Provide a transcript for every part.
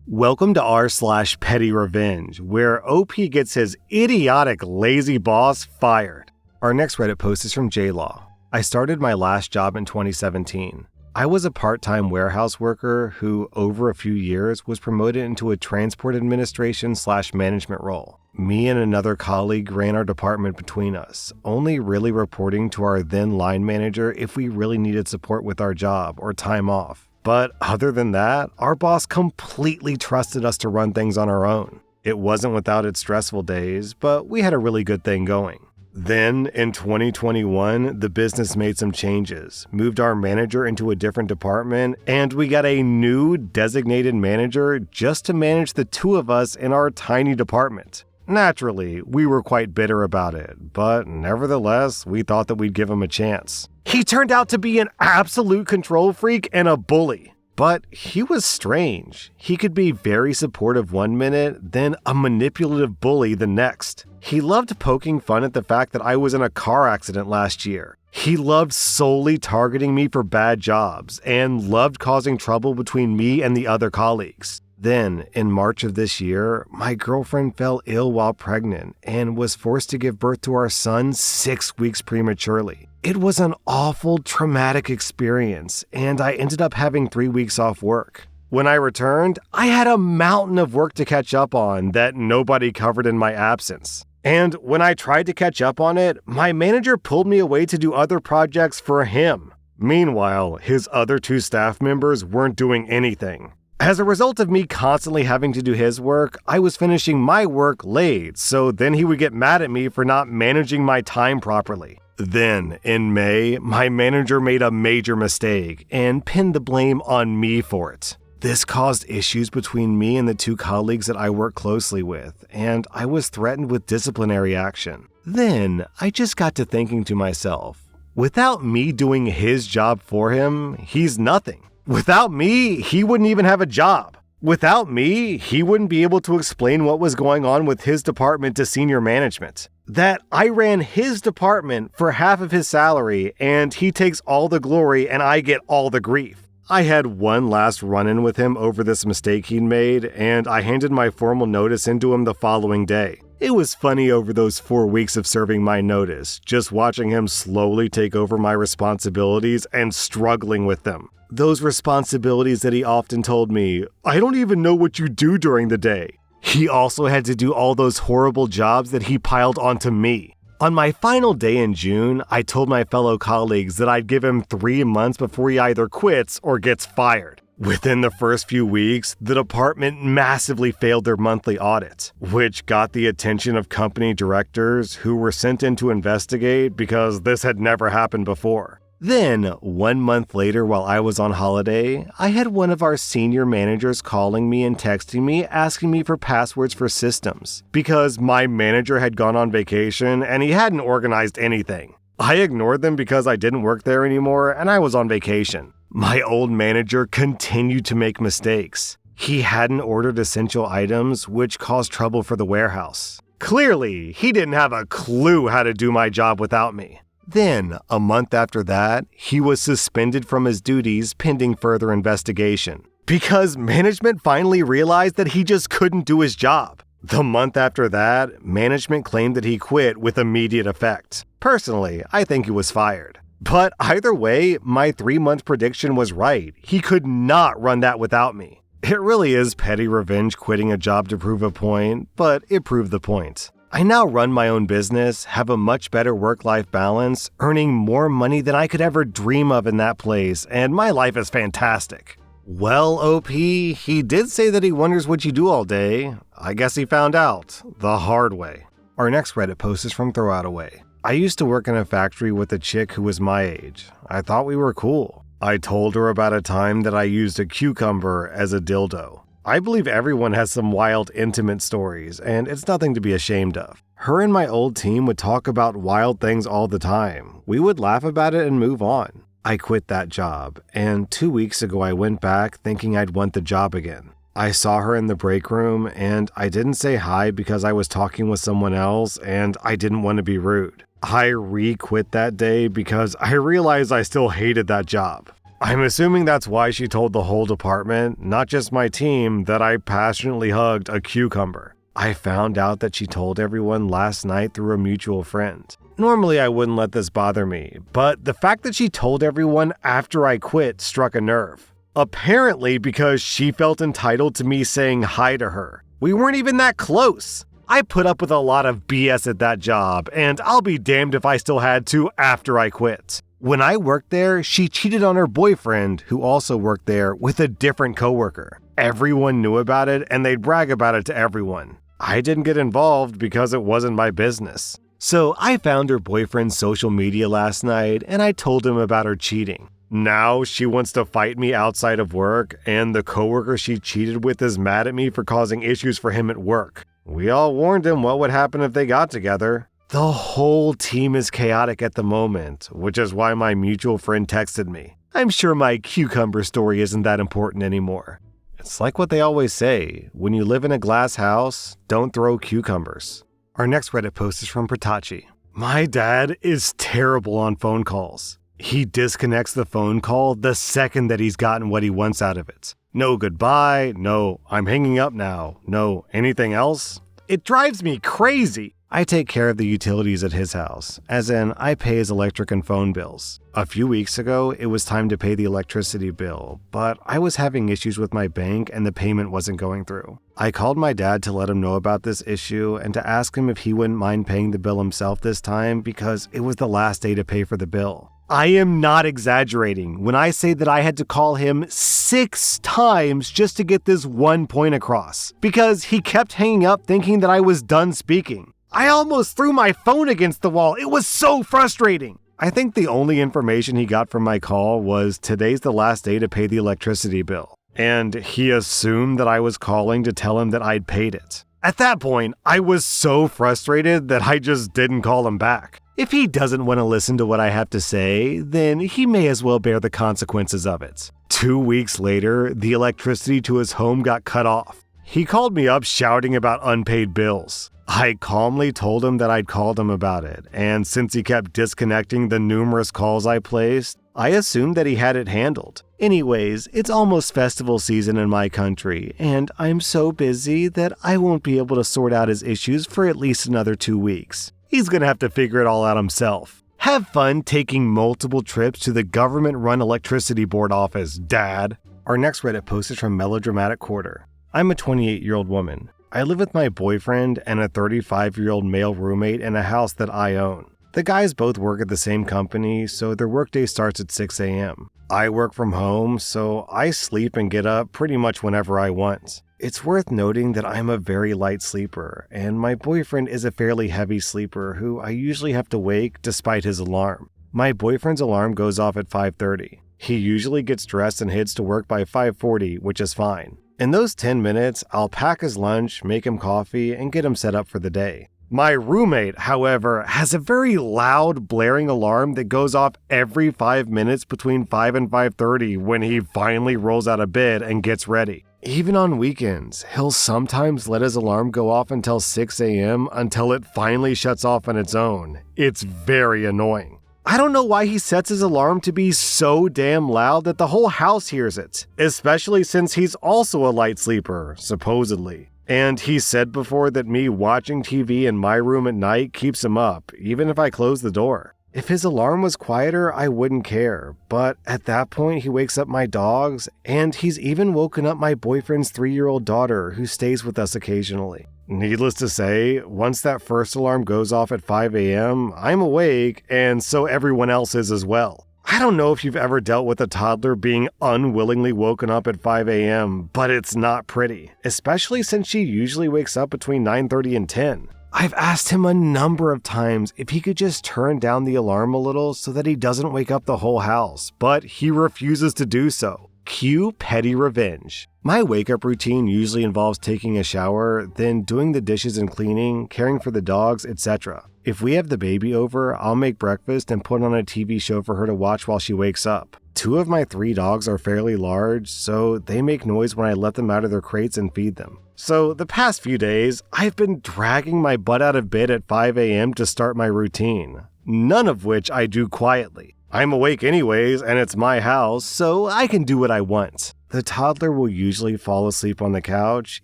Welcome to r/slash Pettyrevenge, where OP gets his idiotic, lazy boss fired. Our next Reddit post is from JLaw. I started my last job in 2017. I was a part-time warehouse worker who, over a few years, was promoted into a transport administration/management role. Me and another colleague ran our department between us, only really reporting to our then line manager if we really needed support with our job or time off. But other than that, our boss completely trusted us to run things on our own. It wasn't without its stressful days, but we had a really good thing going. Then, in 2021, the business made some changes, moved our manager into a different department, and we got a new designated manager just to manage the two of us in our tiny department. Naturally, we were quite bitter about it, but nevertheless, we thought that we'd give him a chance. He turned out to be an absolute control freak and a bully. But he was strange. He could be very supportive one minute, then a manipulative bully the next. He loved poking fun at the fact that I was in a car accident last year. He loved solely targeting me for bad jobs, and loved causing trouble between me and the other colleagues. Then, in March of this year, my girlfriend fell ill while pregnant and was forced to give birth to our son 6 weeks prematurely. It was an awful, traumatic experience, and I ended up having 3 weeks off work. When I returned, I had a mountain of work to catch up on that nobody covered in my absence. And when I tried to catch up on it, my manager pulled me away to do other projects for him. Meanwhile, his other 2 staff members weren't doing anything. As a result of me constantly having to do his work, I was finishing my work late, so then he would get mad at me for not managing my time properly. Then, in May, my manager made a major mistake and pinned the blame on me for it. This caused issues between me and the 2 colleagues that I work closely with, and I was threatened with disciplinary action. Then, I just got to thinking to myself, without me doing his job for him, he's nothing. Without me, he wouldn't even have a job. Without me, he wouldn't be able to explain what was going on with his department to senior management. That I ran his department for half of his salary, and he takes all the glory and I get all the grief. I had one last run-in with him over this mistake he'd made, and I handed my formal notice into him the following day. It was funny over those 4 weeks of serving my notice, just watching him slowly take over my responsibilities and struggling with them. Those responsibilities that he often told me, I don't even know what you do during the day. He also had to do all those horrible jobs that he piled onto me. On my final day in June, I told my fellow colleagues that I'd give him 3 months before he either quits or gets fired. Within the first few weeks, the department massively failed their monthly audit, which got the attention of company directors who were sent in to investigate because this had never happened before. Then, 1 month later while I was on holiday, I had one of our senior managers calling me and texting me asking me for passwords for systems, because my manager had gone on vacation and he hadn't organized anything. I ignored them because I didn't work there anymore and I was on vacation. My old manager continued to make mistakes. He hadn't ordered essential items, which caused trouble for the warehouse. Clearly, he didn't have a clue how to do my job without me. Then, a month after that, he was suspended from his duties pending further investigation, because management finally realized that he just couldn't do his job. The month after that, management claimed that he quit with immediate effect. Personally, I think he was fired. But either way, my 3-month prediction was right. He could not run that without me. It really is petty revenge quitting a job to prove a point, but it proved the point. I now run my own business, have a much better work-life balance, earning more money than I could ever dream of in that place, and my life is fantastic. Well, OP, he did say that he wonders what you do all day. I guess he found out the hard way. Our next Reddit post is from Throwaway. I used to work in a factory with a chick who was my age. I thought we were cool. I told her about a time that I used a cucumber as a dildo. I believe everyone has some wild, intimate stories, and it's nothing to be ashamed of. Her and my old team would talk about wild things all the time. We would laugh about it and move on. I quit that job, and 2 weeks ago I went back thinking I'd want the job again. I saw her in the break room, and I didn't say hi because I was talking with someone else, and I didn't want to be rude. I re-quit that day because I realized I still hated that job. I'm assuming that's why she told the whole department, not just my team, that I passionately hugged a cucumber. I found out that she told everyone last night through a mutual friend. Normally I wouldn't let this bother me, but the fact that she told everyone after I quit struck a nerve. Apparently because she felt entitled to me saying hi to her. We weren't even that close. I put up with a lot of BS at that job, and I'll be damned if I still had to after I quit. When I worked there, she cheated on her boyfriend, who also worked there, with a different coworker. Everyone knew about it, and they'd brag about it to everyone. I didn't get involved because it wasn't my business. So I found her boyfriend's social media last night, and I told him about her cheating. Now she wants to fight me outside of work, and the coworker she cheated with is mad at me for causing issues for him at work. We all warned him what would happen if they got together. The whole team is chaotic at the moment, which is why my mutual friend texted me. I'm sure my cucumber story isn't that important anymore. It's like what they always say, when you live in a glass house, don't throw cucumbers. Our next Reddit post is from Pratachi. My dad is terrible on phone calls. He disconnects the phone call the second that he's gotten what he wants out of it. No goodbye, no I'm hanging up now, no anything else. It drives me crazy. I take care of the utilities at his house, as in I pay his electric and phone bills. A few weeks ago, it was time to pay the electricity bill, but I was having issues with my bank and the payment wasn't going through. I called my dad to let him know about this issue and to ask him if he wouldn't mind paying the bill himself this time because it was the last day to pay for the bill. I am not exaggerating when I say that I had to call him 6 times just to get this one point across, because he kept hanging up thinking that I was done speaking. I almost threw my phone against the wall. It was so frustrating. I think the only information he got from my call was today's the last day to pay the electricity bill, and he assumed that I was calling to tell him that I'd paid it. At that point, I was so frustrated that I just didn't call him back. If he doesn't want to listen to what I have to say, then he may as well bear the consequences of it. 2 weeks later, the electricity to his home got cut off. He called me up shouting about unpaid bills. I calmly told him that I'd called him about it, and since he kept disconnecting the numerous calls I placed, I assumed that he had it handled. Anyways, it's almost festival season in my country, and I'm so busy that I won't be able to sort out his issues for at least another 2 weeks. He's gonna have to figure it all out himself. Have fun taking multiple trips to the government-run electricity board office, Dad. Our next Reddit post is from Melodramatic Quarter. I'm a 28-year-old woman. I live with my boyfriend and a 35-year-old male roommate in a house that I own. The guys both work at the same company, so their workday starts at 6 a.m. I work from home, so I sleep and get up pretty much whenever I want. It's worth noting that I'm a very light sleeper, and my boyfriend is a fairly heavy sleeper who I usually have to wake despite his alarm. My boyfriend's alarm goes off at 5:30. He usually gets dressed and heads to work by 5:40, which is fine. In those 10 minutes, I'll pack his lunch, make him coffee, and get him set up for the day. My roommate, however, has a very loud, blaring alarm that goes off every 5 minutes between 5 and 5:30 when he finally rolls out of bed and gets ready. Even on weekends, he'll sometimes let his alarm go off until 6 a.m. until it finally shuts off on its own. It's very annoying. I don't know why he sets his alarm to be so damn loud that the whole house hears it, especially since he's also a light sleeper, supposedly. And he said before that me watching TV in my room at night keeps him up, even if I close the door. If his alarm was quieter, I wouldn't care, but at that point he wakes up my dogs, and he's even woken up my boyfriend's 3-year-old daughter who stays with us occasionally. Needless to say, once that first alarm goes off at 5 a.m., I'm awake, and so everyone else is as well. I don't know if you've ever dealt with a toddler being unwillingly woken up at 5 a.m., but it's not pretty, especially since she usually wakes up between 9:30 and 10. I've asked him a number of times if he could just turn down the alarm a little so that he doesn't wake up the whole house, but he refuses to do so. Cue Pettyrevenge. My wake-up routine usually involves taking a shower, then doing the dishes and cleaning, caring for the dogs, etc. If we have the baby over, I'll make breakfast and put on a TV show for her to watch while she wakes up. 2 of my 3 dogs are fairly large, so they make noise when I let them out of their crates and feed them. So the past few days, I've been dragging my butt out of bed at 5 a.m. to start my routine, none of which I do quietly. I'm awake anyways, and it's my house, so I can do what I want. The toddler will usually fall asleep on the couch,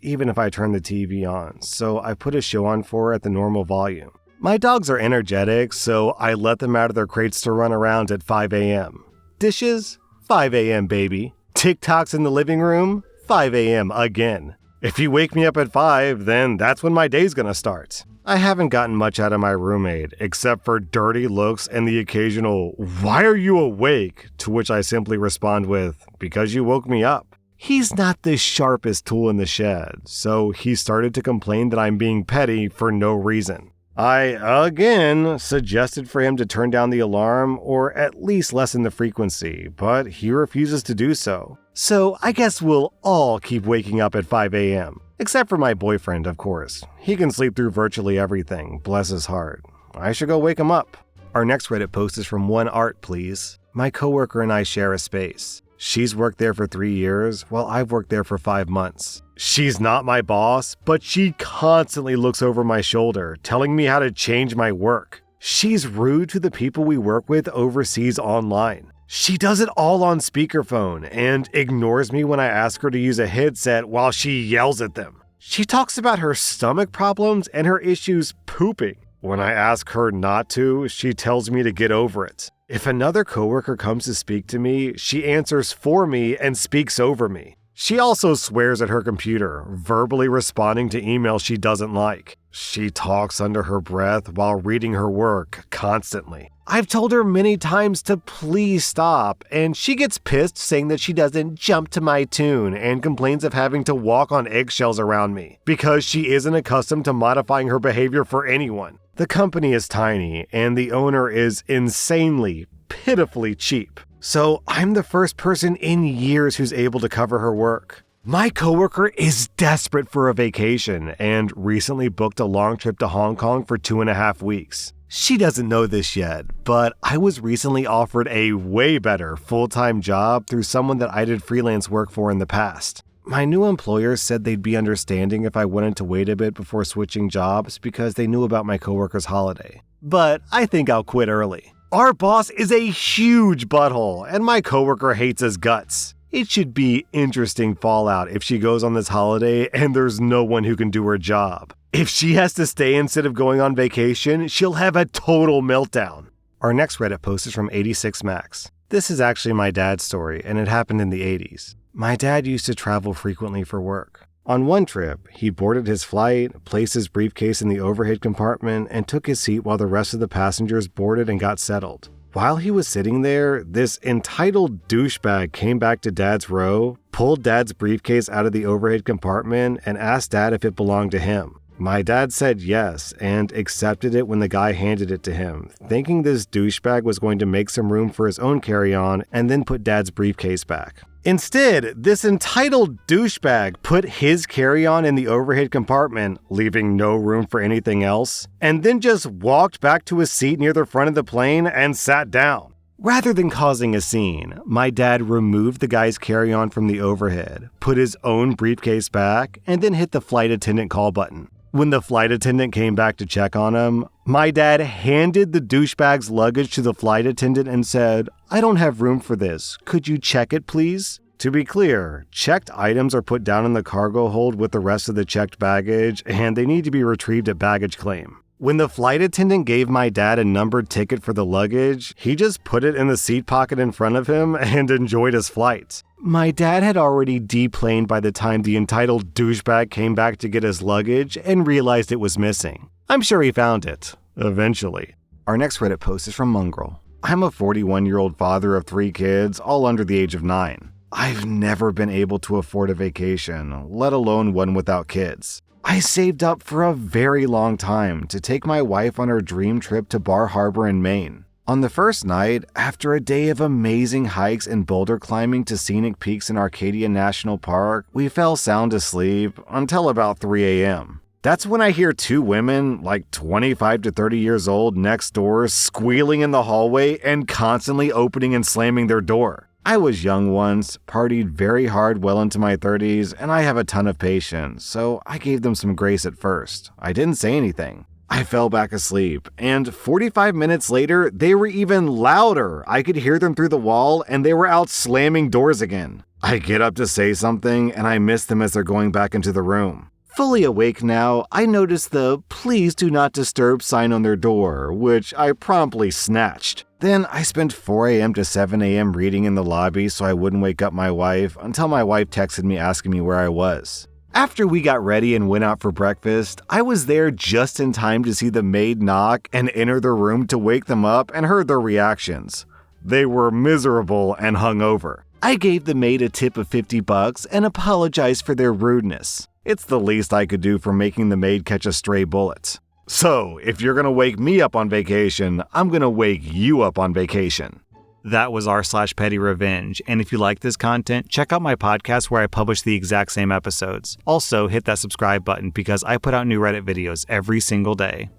even if I turn the TV on, so I put a show on for her at the normal volume. My dogs are energetic, so I let them out of their crates to run around at 5 a.m. Dishes? 5 a.m., baby. TikToks in the living room? 5 a.m. again. If you wake me up at 5, then that's when my day's gonna start. I haven't gotten much out of my roommate, except for dirty looks and the occasional, "Why are you awake?" to which I simply respond with, "Because you woke me up." He's not the sharpest tool in the shed, so he started to complain that I'm being petty for no reason. I, again, suggested for him to turn down the alarm or at least lessen the frequency, but he refuses to do so. So I guess we'll all keep waking up at 5 a.m. Except for my boyfriend, of course. He can sleep through virtually everything, bless his heart. I should go wake him up. Our next Reddit post is from One Art, please. My coworker and I share a space. She's worked there for 3 years, while I've worked there for 5 months. She's not my boss, but she constantly looks over my shoulder, telling me how to change my work. She's rude to the people we work with overseas online. She does it all on speakerphone and ignores me when I ask her to use a headset while she yells at them. She talks about her stomach problems and her issues pooping. When I ask her not to, she tells me to get over it. If another coworker comes to speak to me, she answers for me and speaks over me. She also swears at her computer, verbally responding to emails she doesn't like. She talks under her breath while reading her work constantly. I've told her many times to please stop, and she gets pissed saying that she doesn't jump to my tune and complains of having to walk on eggshells around me because she isn't accustomed to modifying her behavior for anyone. The company is tiny, and the owner is insanely, pitifully cheap. So I'm the first person in years who's able to cover her work. My coworker is desperate for a vacation and recently booked a long trip to Hong Kong for 2.5 weeks. She doesn't know this yet, but I was recently offered a way better full-time job through someone that I did freelance work for in the past. My new employer said they'd be understanding if I wanted to wait a bit before switching jobs because they knew about my coworker's holiday. But I think I'll quit early. Our boss is a huge butthole, and my coworker hates his guts. It should be interesting fallout if she goes on this holiday and there's no one who can do her job. If she has to stay instead of going on vacation, she'll have a total meltdown. Our next Reddit post is from 86Max. This is actually my dad's story, and it happened in the 80s. My dad used to travel frequently for work. On one trip, he boarded his flight, placed his briefcase in the overhead compartment, and took his seat while the rest of the passengers boarded and got settled. While he was sitting there, this entitled douchebag came back to Dad's row, pulled Dad's briefcase out of the overhead compartment, and asked Dad if it belonged to him. My dad said yes and accepted it when the guy handed it to him, thinking this douchebag was going to make some room for his own carry-on and then put Dad's briefcase back. Instead, this entitled douchebag put his carry-on in the overhead compartment, leaving no room for anything else, and then just walked back to his seat near the front of the plane and sat down. Rather than causing a scene, my dad removed the guy's carry-on from the overhead, put his own briefcase back, and then hit the flight attendant call button. When the flight attendant came back to check on him, my dad handed the douchebag's luggage to the flight attendant and said, "I don't have room for this. Could you check it, please?" To be clear, checked items are put down in the cargo hold with the rest of the checked baggage, and they need to be retrieved at baggage claim. When the flight attendant gave my dad a numbered ticket for the luggage, he just put it in the seat pocket in front of him and enjoyed his flight. My dad had already deplaned by the time the entitled douchebag came back to get his luggage and realized it was missing. I'm sure he found it, eventually. Our next Reddit post is from Mongrel. I'm a 41-year-old father of 3 kids, all under the age of 9. I've never been able to afford a vacation, let alone one without kids. I saved up for a very long time to take my wife on her dream trip to Bar Harbor in Maine. On the first night, after a day of amazing hikes and boulder climbing to scenic peaks in Arcadia National Park, we fell sound asleep until about 3 a.m. That's when I hear 2 women, like 25 to 30 years old, next door, squealing in the hallway and constantly opening and slamming their door. I was young once, partied very hard well into my 30s, and I have a ton of patience, so I gave them some grace at first. I didn't say anything. I fell back asleep, and 45 minutes later, they were even louder. I could hear them through the wall, and they were out slamming doors again. I get up to say something, and I miss them as they're going back into the room. Fully awake now, I notice the "please do not disturb" sign on their door, which I promptly snatched. Then I spent 4 a.m. to 7 a.m. reading in the lobby so I wouldn't wake up my wife until my wife texted me asking me where I was. After we got ready and went out for breakfast, I was there just in time to see the maid knock and enter the room to wake them up and heard their reactions. They were miserable and hungover. I gave the maid a tip of $50 and apologized for their rudeness. It's the least I could do for making the maid catch a stray bullet. So, if you're gonna wake me up on vacation, I'm gonna wake you up on vacation. That was r/Pettyrevenge, and if you like this content, check out my podcast where I publish the exact same episodes. Also, hit that subscribe button because I put out new Reddit videos every single day.